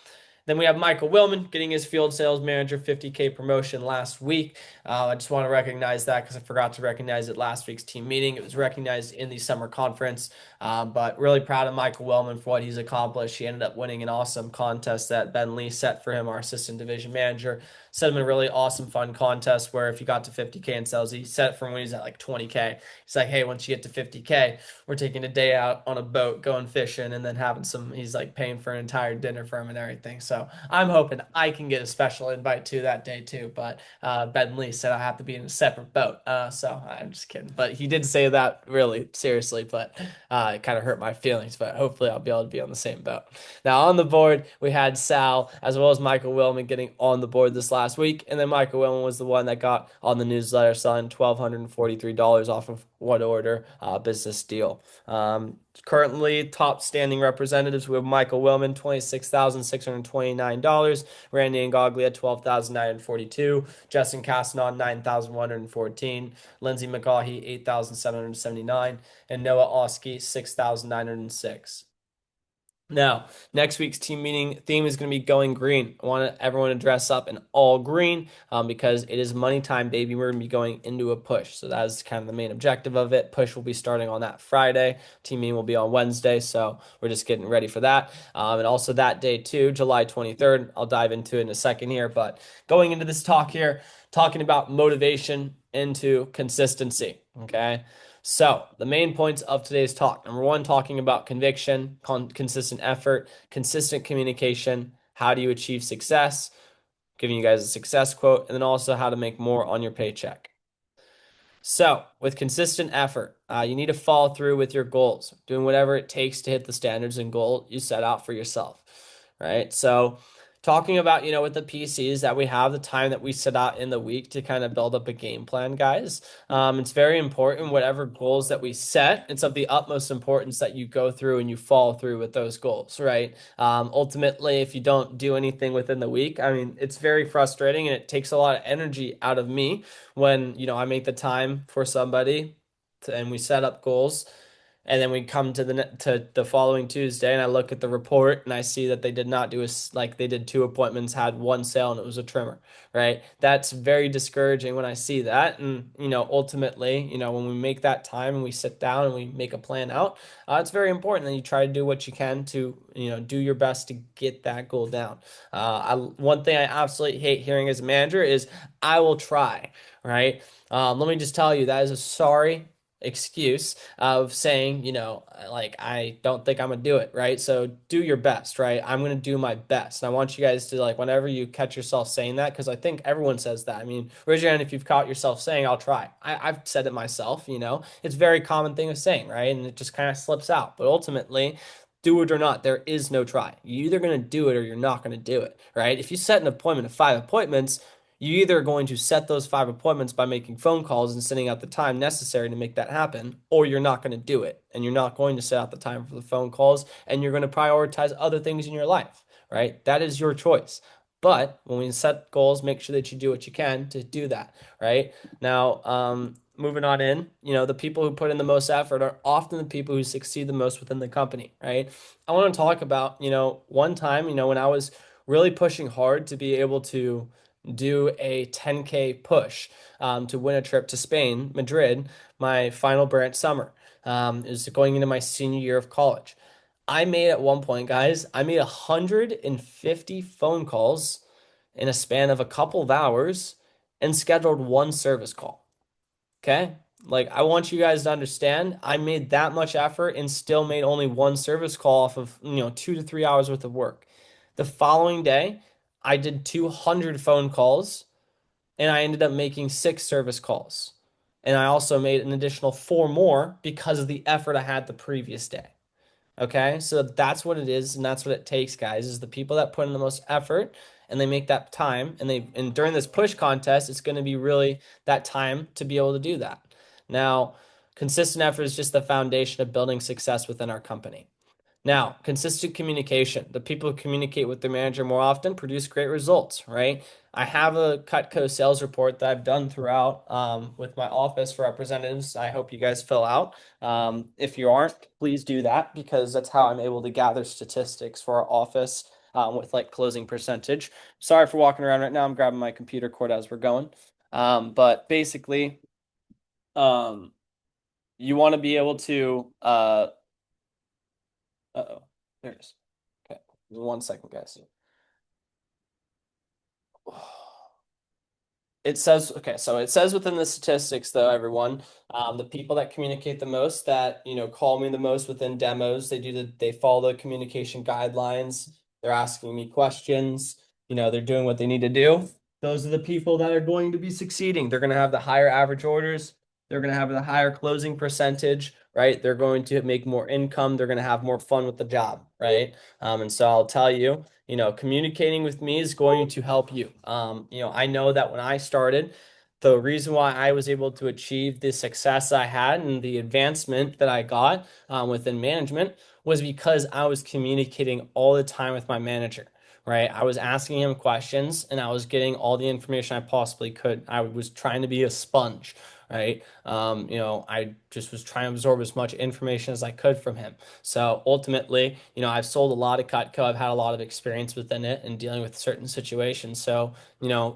Then we have Michael Willman getting his field sales manager 50K promotion last week. I just want to recognize that because I forgot to recognize it last week's team meeting. It was recognized in the summer conference, but really proud of Michael Willman for what he's accomplished. He ended up winning an awesome contest that Ben Lee set for him, our assistant division manager. Set him a really awesome, fun contest where if you got to 50K in sales, he set it from when he's at like 20K. He's like, hey, once you get to 50K, we're taking a day out on a boat, going fishing, and then having he's like paying for an entire dinner for him and everything. So I'm hoping I can get a special invite to that day too. But Ben Lee said I have to be in a separate boat. So I'm just kidding. But he did say that really seriously, but it kind of hurt my feelings. But hopefully I'll be able to be on the same boat. Now on the board, we had Sal as well as Michael Willman getting on the board this last week. And then Michael Willman was the one that got on the newsletter selling $1,243 off of one order business deal. Currently, top standing representatives, we have Michael Willman, $26,629. Randy Ngoglia, $12,942. Justin Castanon, $9,114. Lindsey McGaughey, $8,779. And Noah Oski, $6,906. Now, next week's team meeting theme is going to be going green. I want everyone to dress up in all green because it is money time, baby. We're going to be going into a push. So that is kind of the main objective of it. Push will be starting on that Friday. Team meeting will be on Wednesday. So we're just getting ready for that. And also that day too, July 23rd. I'll dive into it in a second here. But going into this talk here, talking about motivation into consistency. Okay. So, the main points of today's talk. Number one, talking about conviction, consistent effort, consistent communication. How do you achieve success? Giving you guys a success quote, and then also how to make more on your paycheck. So, with consistent effort, you need to follow through with your goals, doing whatever it takes to hit the standards and goal you set out for yourself, right? So, talking about, with the PCs that we have, the time that we set out in the week to kind of build up a game plan, guys. It's very important, whatever goals that we set, it's of the utmost importance that you go through and you follow through with those goals, right? Ultimately, if you don't do anything within the week, I mean, it's very frustrating and it takes a lot of energy out of me when, I make the time for somebody and we set up goals And then we come to the following Tuesday, and I look at the report, and I see that they did not do like they did 2 appointments, had one sale, and it was a trimmer, right? That's very discouraging when I see that. And ultimately, when we make that time and we sit down and we make a plan out, it's very important that you try to do what you can to do your best to get that goal down. One thing I absolutely hate hearing as a manager is I will try, right? Let me just tell you that is a sorry excuse of saying, like, I don't think I'm gonna do it, right? So do your best, right? I'm gonna do my best. And I want you guys to, like, whenever you catch yourself saying that, because I think everyone says that. I mean, raise your hand if you've caught yourself saying, I'll try. I've said it myself, it's a very common thing of saying, right? And it just kind of slips out. But ultimately, do it or not, there is no try. You're either going to do it or you're not going to do it, right? If you set an appointment of 5 appointments, you either are going to set those 5 appointments by making phone calls and sending out the time necessary to make that happen, or you're not going to do it. And you're not going to set out the time for the phone calls, and you're going to prioritize other things in your life, right? That is your choice. But when we set goals, make sure that you do what you can to do that, right? Now, moving on in, the people who put in the most effort are often the people who succeed the most within the company, right? I want to talk about, one time, when I was really pushing hard to be able to do a 10K push to win a trip to Spain, Madrid, my final branch summer. Is going into my senior year of college. I made at one point, guys, I made 150 phone calls in a span of a couple of hours and scheduled one service call. Okay? Like, I want you guys to understand, I made that much effort and still made only one service call off of, 2 to 3 hours worth of work. The following day, I did 200 phone calls and I ended up making 6 service calls. And I also made an additional 4 more because of the effort I had the previous day. Okay, so that's what it is, and that's what it takes, guys, is the people that put in the most effort and they make that time and during this push contest, it's going to be really that time to be able to do that. Now, consistent effort is just the foundation of building success within our company. Now, consistent communication. The people who communicate with their manager more often produce great results, right? I have a Cutco sales report that I've done throughout with my office representatives. I hope you guys fill out. If you aren't, please do that because that's how I'm able to gather statistics for our office with like closing percentage. Sorry for walking around right now. I'm grabbing my computer cord as we're going. But basically, um, you want to be able to uh-oh. There it is. Okay. 1 second, guys. It says, okay, so it says within the statistics, though, everyone, the people that communicate the most, that, call me the most within demos, they follow the communication guidelines. They're asking me questions, they're doing what they need to do. Those are the people that are going to be succeeding. They're going to have the higher average orders. They're going to have the higher closing percentage, right? They're going to make more income. They're going to have more fun with the job, right? And so I'll tell you, communicating with me is going to help you. I know that when I started, the reason why I was able to achieve the success I had and the advancement that I got within management was because I was communicating all the time with my manager, right? I was asking him questions and I was getting all the information I possibly could. I was trying to be a sponge, right? I just was trying to absorb as much information as I could from him. So ultimately, I've sold a lot of Cutco. I've had a lot of experience within it and dealing with certain situations. So,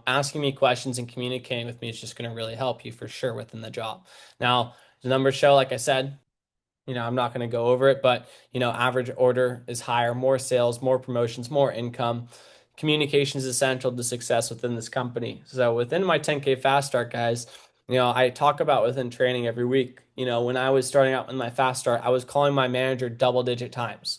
asking me questions and communicating with me is just going to really help you for sure within the job. Now, the numbers show, like I said, I'm not going to go over it, but, average order is higher, more sales, more promotions, more income. Communication is essential to success within this company. So within my 10K fast start, guys, I talk about within training every week. When I was starting out in my fast start, I was calling my manager double digit times,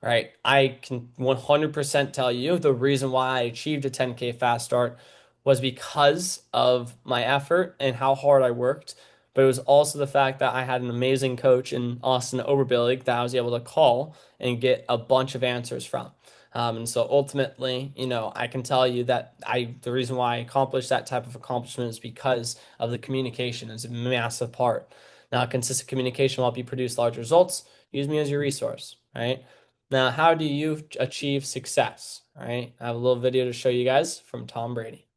right? I can 100% tell you the reason why I achieved a 10K fast start was because of my effort and how hard I worked. But it was also the fact that I had an amazing coach in Austin Oberbillig that I was able to call and get a bunch of answers from. And so ultimately, I can tell you that the reason why I accomplished that type of accomplishment is because of the communication. It's a massive part. Now, consistent communication will help you produce large results. Use me as your resource, right? Now, how do you achieve success? Right? I have a little video to show you guys from Tom Brady.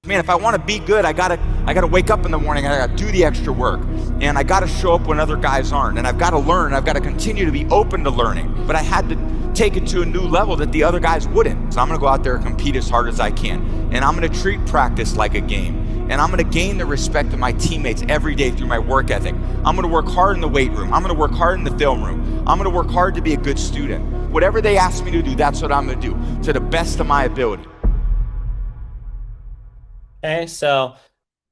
Man, if I want to be good, I gotta wake up in the morning, I gotta do the extra work, and I gotta show up when other guys aren't, and I've got to learn, I've got to continue to be open to learning. But I had to take it to a new level that the other guys wouldn't. So I'm gonna go out there and compete as hard as I can, and I'm gonna treat practice like a game. And I'm gonna gain the respect of my teammates every day through my work ethic. I'm gonna work hard in the weight room. I'm gonna work hard in the film room. I'm gonna work hard to be a good student. Whatever they ask me to do, that's what I'm gonna do to the best of my ability. Okay, so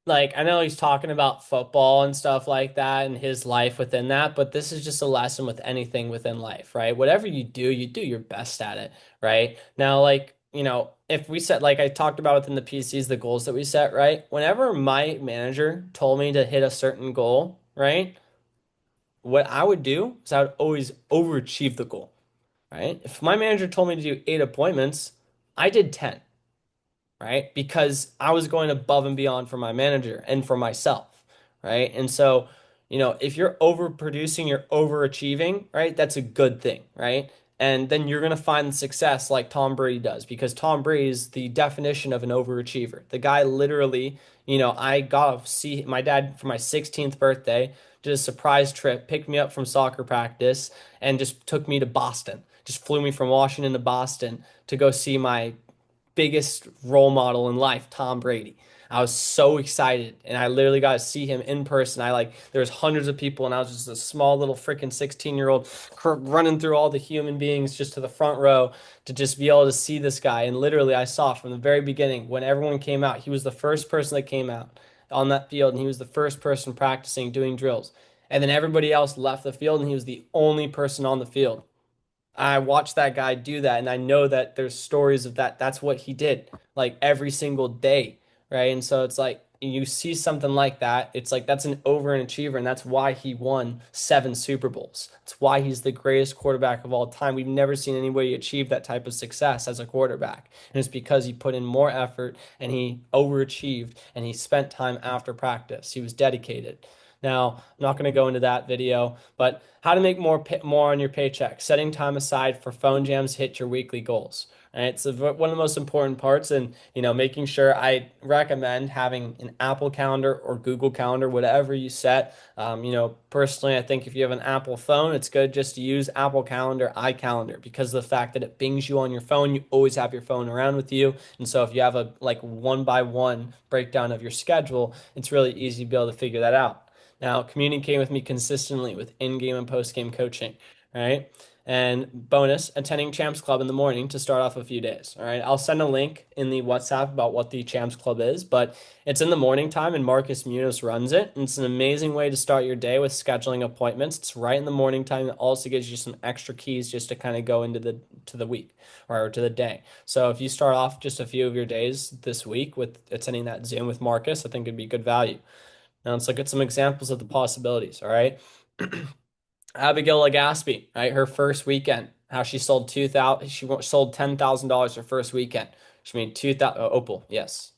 like I know he's talking about football and stuff like that and his life within that, but this is just a lesson with anything within life, right? Whatever you do your best at it, right? Now, like, if we set, like I talked about within the PCs, the goals that we set, right? Whenever my manager told me to hit a certain goal, right? What I would do is I would always overachieve the goal, right? If my manager told me to do 8 appointments, I did 10, right? Because I was going above and beyond for my manager and for myself, right? And so, if you're overproducing, you're overachieving, right? That's a good thing, right? And then you're going to find success like Tom Brady does because Tom Brady is the definition of an overachiever. The guy literally, I got to see my dad for my 16th birthday, did a surprise trip, picked me up from soccer practice, and just took me to Boston. Just flew me from Washington to Boston to go see my biggest role model in life, Tom Brady. I was so excited and I literally got to see him in person. There was hundreds of people and I was just a small little freaking 16-year-old running through all the human beings just to the front row to just be able to see this guy. And literally I saw from the very beginning when everyone came out, he was the first person that came out on that field and he was the first person practicing doing drills. And then everybody else left the field and he was the only person on the field. I watched that guy do that, and I know that there's stories of that. That's what he did, like every single day, right? And so it's like you see something like that, it's like that's an overachiever, and that's why he won 7 Super Bowls. It's why he's the greatest quarterback of all time. We've never seen anybody achieve that type of success as a quarterback, and it's because he put in more effort and he overachieved, and he spent time after practice. He was dedicated. Now, I'm not going to go into that video, but how to make more on your paycheck, setting time aside for phone jams, hit your weekly goals. Right? It's one of the most important parts, and making sure I recommend having an Apple Calendar or Google Calendar, whatever you set. Personally, I think if you have an Apple phone, it's good just to use Apple Calendar, iCalendar, because of the fact that it bings you on your phone. You always have your phone around with you, and so if you have a like one by one breakdown of your schedule, it's really easy to be able to figure that out. Now, communicating with me consistently with in-game and post-game coaching, right? And bonus, attending Champs Club in the morning to start off a few days. All right. I'll send a link in the WhatsApp about what the Champs Club is, but it's in the morning time and Marcus Munoz runs it. And it's an amazing way to start your day with scheduling appointments. It's right in the morning time. It also gives you some extra keys just to kind of go into the week or to the day. So if you start off just a few of your days this week with attending that Zoom with Marcus, I think it'd be good value. Now let's look at some examples of the possibilities. All right. Abigail Legaspi, right? Her first weekend, how she sold she sold $10,000 her first weekend. She made 2,000. Opal, yes.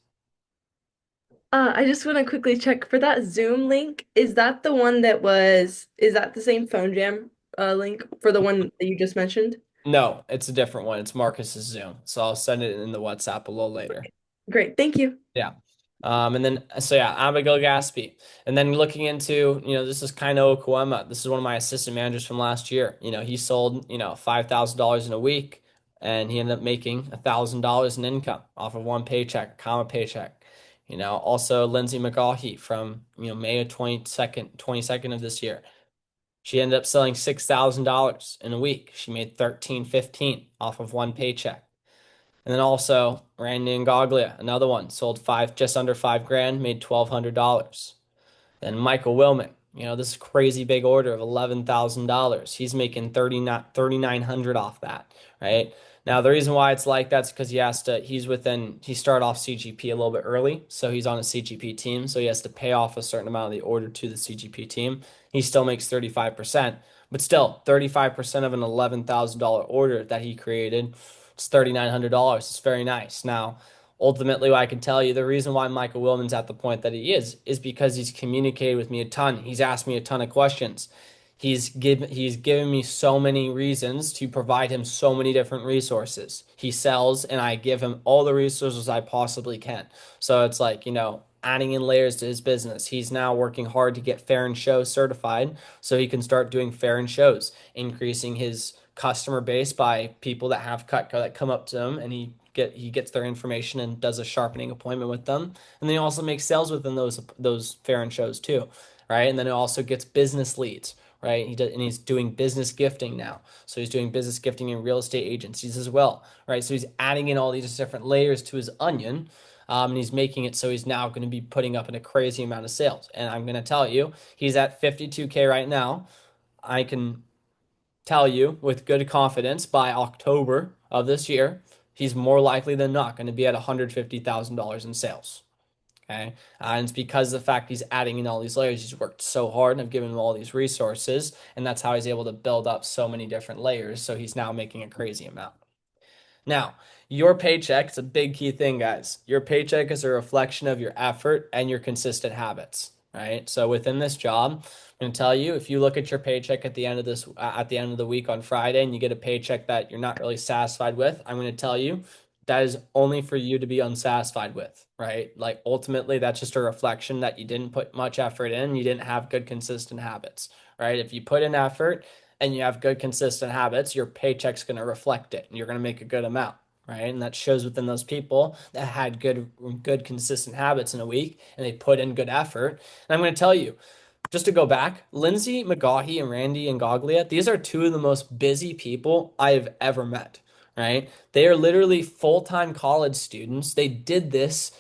I just want to quickly check for that Zoom link. Is that is that the same phone jam link for the one that you just mentioned? No, it's a different one. It's Marcus's Zoom. So I'll send it in the WhatsApp a little later. Great, thank you. Yeah. And then, so yeah, Abigail Gaspi. And then looking into, this is Kaino Okuema. This is one of my assistant managers from last year. He sold, $5,000 in a week and he ended up making $1,000 in income off of one paycheck, a comma paycheck. Also Lindsay McGaughey from, May of 22nd of this year. She ended up selling $6,000 in a week. She made 13.15 off of one paycheck. And then also Randy Ngoglia, another one, sold just under $5,000, made $1,200. Then Michael Willman, this crazy big order of $11,000. He's making 3,900 off that, right? Now the reason why it's like that's because he started off CGP a little bit early, so he's on a CGP team, so he has to pay off a certain amount of the order to the CGP team. He still makes 35%, but still 35% of an $11,000 order that he created. It's $3,900. It's very nice. Now, ultimately, what I can tell you, the reason why Michael Willman's at the point that he is because he's communicated with me a ton. He's asked me a ton of questions. He's given me so many reasons to provide him so many different resources. He sells and I give him all the resources I possibly can. So it's like, adding in layers to his business. He's now working hard to get fair and show certified so he can start doing fair and shows, increasing his customer base by people that have Cutco that come up to him and he gets their information and does a sharpening appointment with them. And then he also makes sales within those fair and shows too, right? And then it also gets business leads, right? And he's doing business gifting now. So he's doing business gifting in real estate agencies as well, right? So he's adding in all these different layers to his onion, and he's making it so he's now going to be putting up in a crazy amount of sales. And I'm going to tell you, he's at 52K right now. I can tell you with good confidence by October of this year, he's more likely than not going to be at $150,000 in sales. Okay. And it's because of the fact he's adding in all these layers. He's worked so hard and I've given him all these resources. And that's how he's able to build up so many different layers. So he's now making a crazy amount. Now, your paycheck is a big key thing, guys. Your paycheck is a reflection of your effort and your consistent habits, right? So within this job, I'm going to tell you, if you look at your paycheck at the end of the week on Friday and you get a paycheck that you're not really satisfied with, I'm going to tell you that is only for you to be unsatisfied with, right? Like ultimately, that's just a reflection that you didn't put much effort in, you didn't have good consistent habits, right? If you put in effort and you have good consistent habits, your paycheck's going to reflect it and you're going to make a good amount, right? And that shows within those people that had good consistent habits in a week and they put in good effort. And I'm going to tell you, just to go back, Lindsay McGaughey and Randy and Goglia, these are two of the most busy people I've ever met, right? They are literally full-time college students. They did this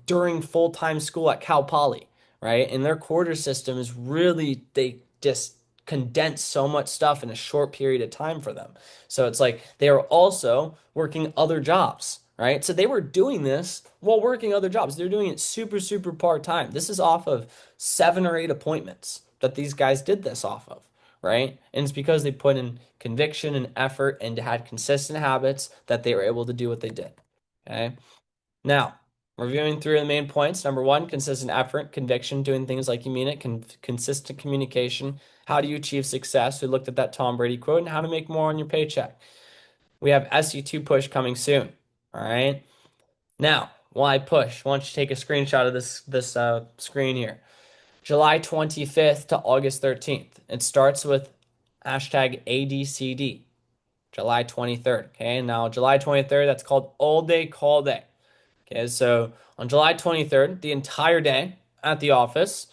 during full-time school at Cal Poly, right? And their quarter system is really, they just condense so much stuff in a short period of time for them. So it's like they are also working other jobs, right? So they were doing this while working other jobs. They're doing it super, super part-time. This is off of 7 or 8 appointments that these guys did this off of, right? And it's because they put in conviction and effort and had consistent habits that they were able to do what they did. Okay. Now, reviewing through the main points. Number 1, consistent effort, conviction, doing things like you mean it, consistent communication. How do you achieve success? We looked at that Tom Brady quote and how to make more on your paycheck. We have SE2 push coming soon. All right. Now, why push? Why don't you take a screenshot of this screen here? July 25th to August 13th. It starts with hashtag ADCD, July 23rd. Okay, now July 23rd, that's called All Day Call Day. Okay, so on July 23rd, the entire day at the office,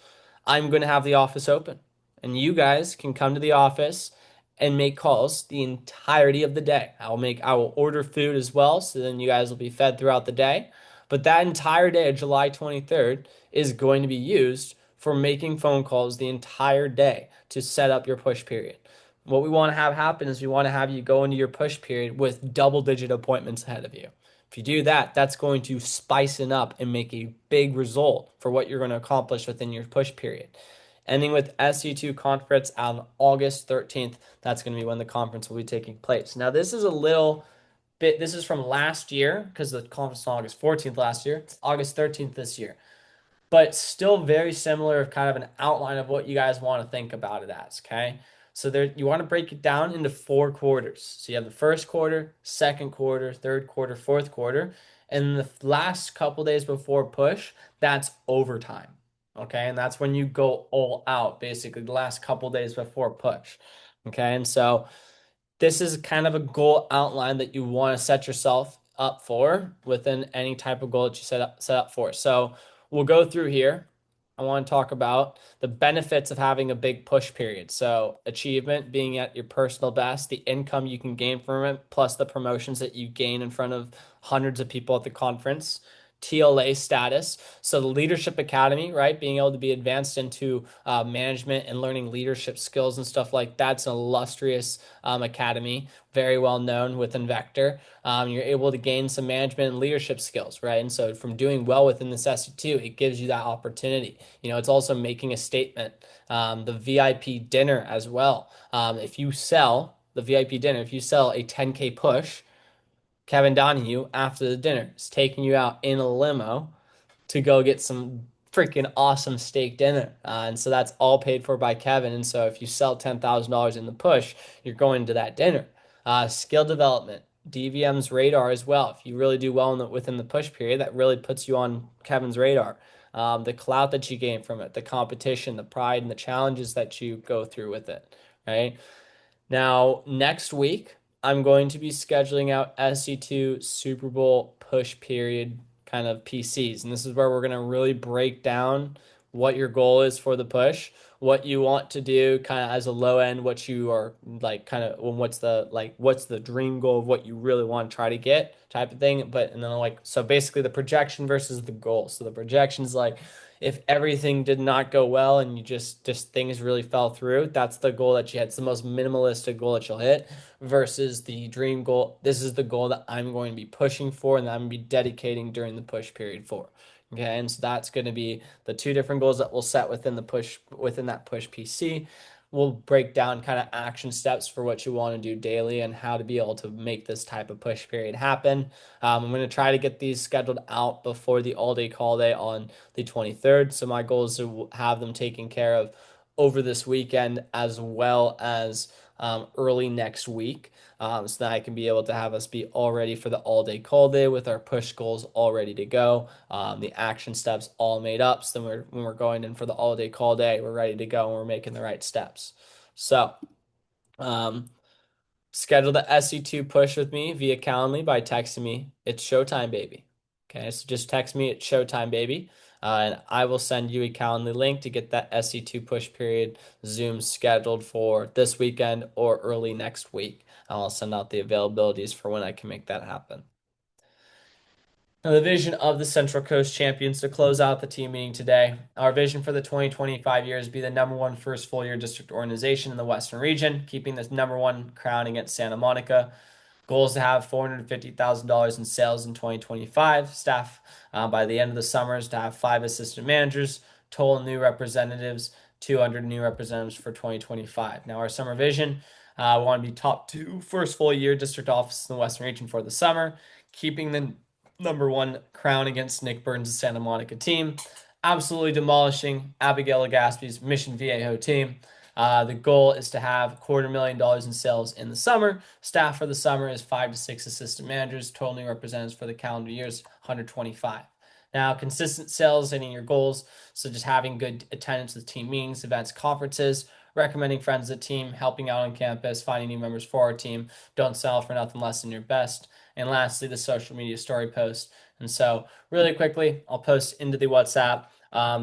I'm going to have the office open. And you guys can come to the office and make calls the entirety of the day. I will order food as well, so then you guys will be fed throughout the day. But that entire day of July 23rd is going to be used for making phone calls the entire day to set up your push period. What we want to have happen is we want to have you go into your push period with double-digit appointments ahead of you. If you do that, that's going to spice it up and make a big result for what you're going to accomplish within your push period. Ending with SE2 conference on August 13th. That's going to be when the conference will be taking place. Now, this is a little bit, this is from last year because the conference was on August 14th last year. It's August 13th this year. But still very similar, kind of an outline of what you guys want to think about it as, okay? So there, you want to break it down into 4 quarters. So you have the first quarter, second quarter, third quarter, fourth quarter, and the last couple days before push, that's overtime. Okay, and that's when you go all out, basically the last couple days before push. Okay, and so this is kind of a goal outline that you want to set yourself up for within any type of goal that you set up for. So we'll go through here. I want to talk about the benefits of having a big push period. So achievement, being at your personal best, the income you can gain from it, plus the promotions that you gain in front of hundreds of people at the conference. TLA status. So the Leadership Academy, right? Being able to be advanced into management and learning leadership skills and stuff like that's an illustrious academy, very well known within Vector. You're able to gain some management and leadership skills, right? And so from doing well within this SE2, it gives you that opportunity. You know, it's also making a statement. The VIP dinner as well. If you sell the VIP dinner, if you sell a 10K push, Kevin Donahue, after the dinner, is taking you out in a limo to go get some freaking awesome steak dinner. And so that's all paid for by Kevin. And so if you sell $10,000 in the push, you're going to that dinner. Skill development, DVM's radar as well. If you really do well within the push period, that really puts you on Kevin's radar. The clout that you gain from it, the competition, the pride, and the challenges that you go through with it, right? Now, next week, I'm going to be scheduling out SC2 Super Bowl push period kind of PCs. And this is where we're going to really break down what your goal is for the push, what you want to do kind of as a low end, what you are like kind of what's the dream goal of what you really want to try to get type of thing. But and then like so basically the projection versus the goal. So the projection is like if everything did not go well and you just things really fell through, that's the goal that you had. It's the most minimalistic goal that you'll hit versus the dream goal. This is the goal that I'm going to be pushing for and that I'm going to be dedicating during the push period for. Okay, and so that's going to be the two different goals that we'll set within that push PC. We'll break down kind of action steps for what you want to do daily and how to be able to make this type of push period happen. I'm going to try to get these scheduled out before the all-day call day on the 23rd. So my goal is to have them taken care of over this weekend as well as early next week, so that I can be able to have us be all ready for the all-day call day with our push goals all ready to go, the action steps all made up. So then when we're going in for the all-day call day, we're ready to go and we're making the right steps. So schedule the SC2 push with me via Calendly by texting me. It's showtime, baby. Okay, so just text me it's showtime, baby. And I will send you a Calendly link to get that SC2 push period Zoom scheduled for this weekend or early next week. I'll send out the availabilities for when I can make that happen. Now, the vision of the Central Coast Champions to close out the team meeting today. Our vision for the 2025 year is to be the #1 first full year district organization in the Western region, keeping this #1 crown against Santa Monica. Goal is to have $450,000 in sales in 2025. Staff by the end of the summer is to have 5 assistant managers, total new representatives, 200 new representatives for 2025. Now, our summer vision, we want to be top 2 first full year district office in the Western region for the summer, keeping the #1 crown against Nick Burns' Santa Monica team, absolutely demolishing Abigail Legaspi's Mission Viejo team. The goal is to have $250,000 in sales in the summer. Staff for the summer is 5 to 6 assistant managers. Total new representatives for the calendar year is 125. Now, consistent sales, hitting your goals. So just having good attendance at team meetings, events, conferences, recommending friends of the team, helping out on campus, finding new members for our team. Don't sell for nothing less than your best. And lastly, the social media story post. And so really quickly, I'll post into the WhatsApp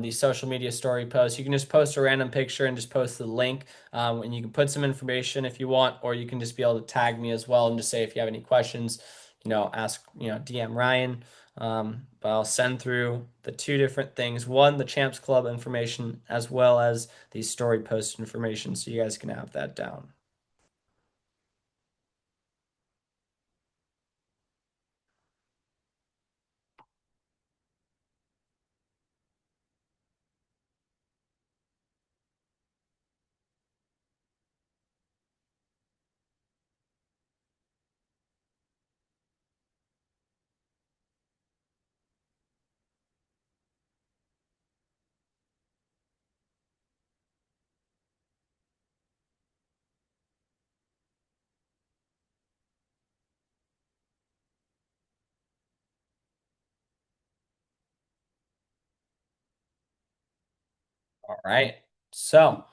the social media story post. You can just post a random picture and just post the link. And you can put some information if you want, or you can just be able to tag me as well and just say if you have any questions, ask, DM Ryan. But I'll send through the two different things. One, the Champs Club information, as well as the story post information, so you guys can have that down. All right. So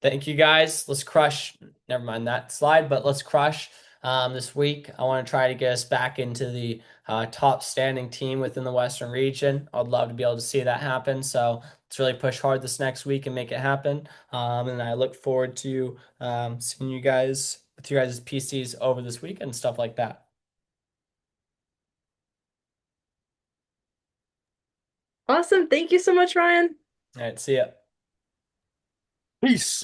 thank you guys. Let's crush. Never mind that slide, but let's crush this week. I want to try to get us back into the top standing team within the Western region. I'd love to be able to see that happen. So let's really push hard this next week and make it happen. And I look forward to seeing you guys with your guys' PCs over this week and stuff like that. Awesome. Thank you so much, Ryan. All right. See ya. Peace.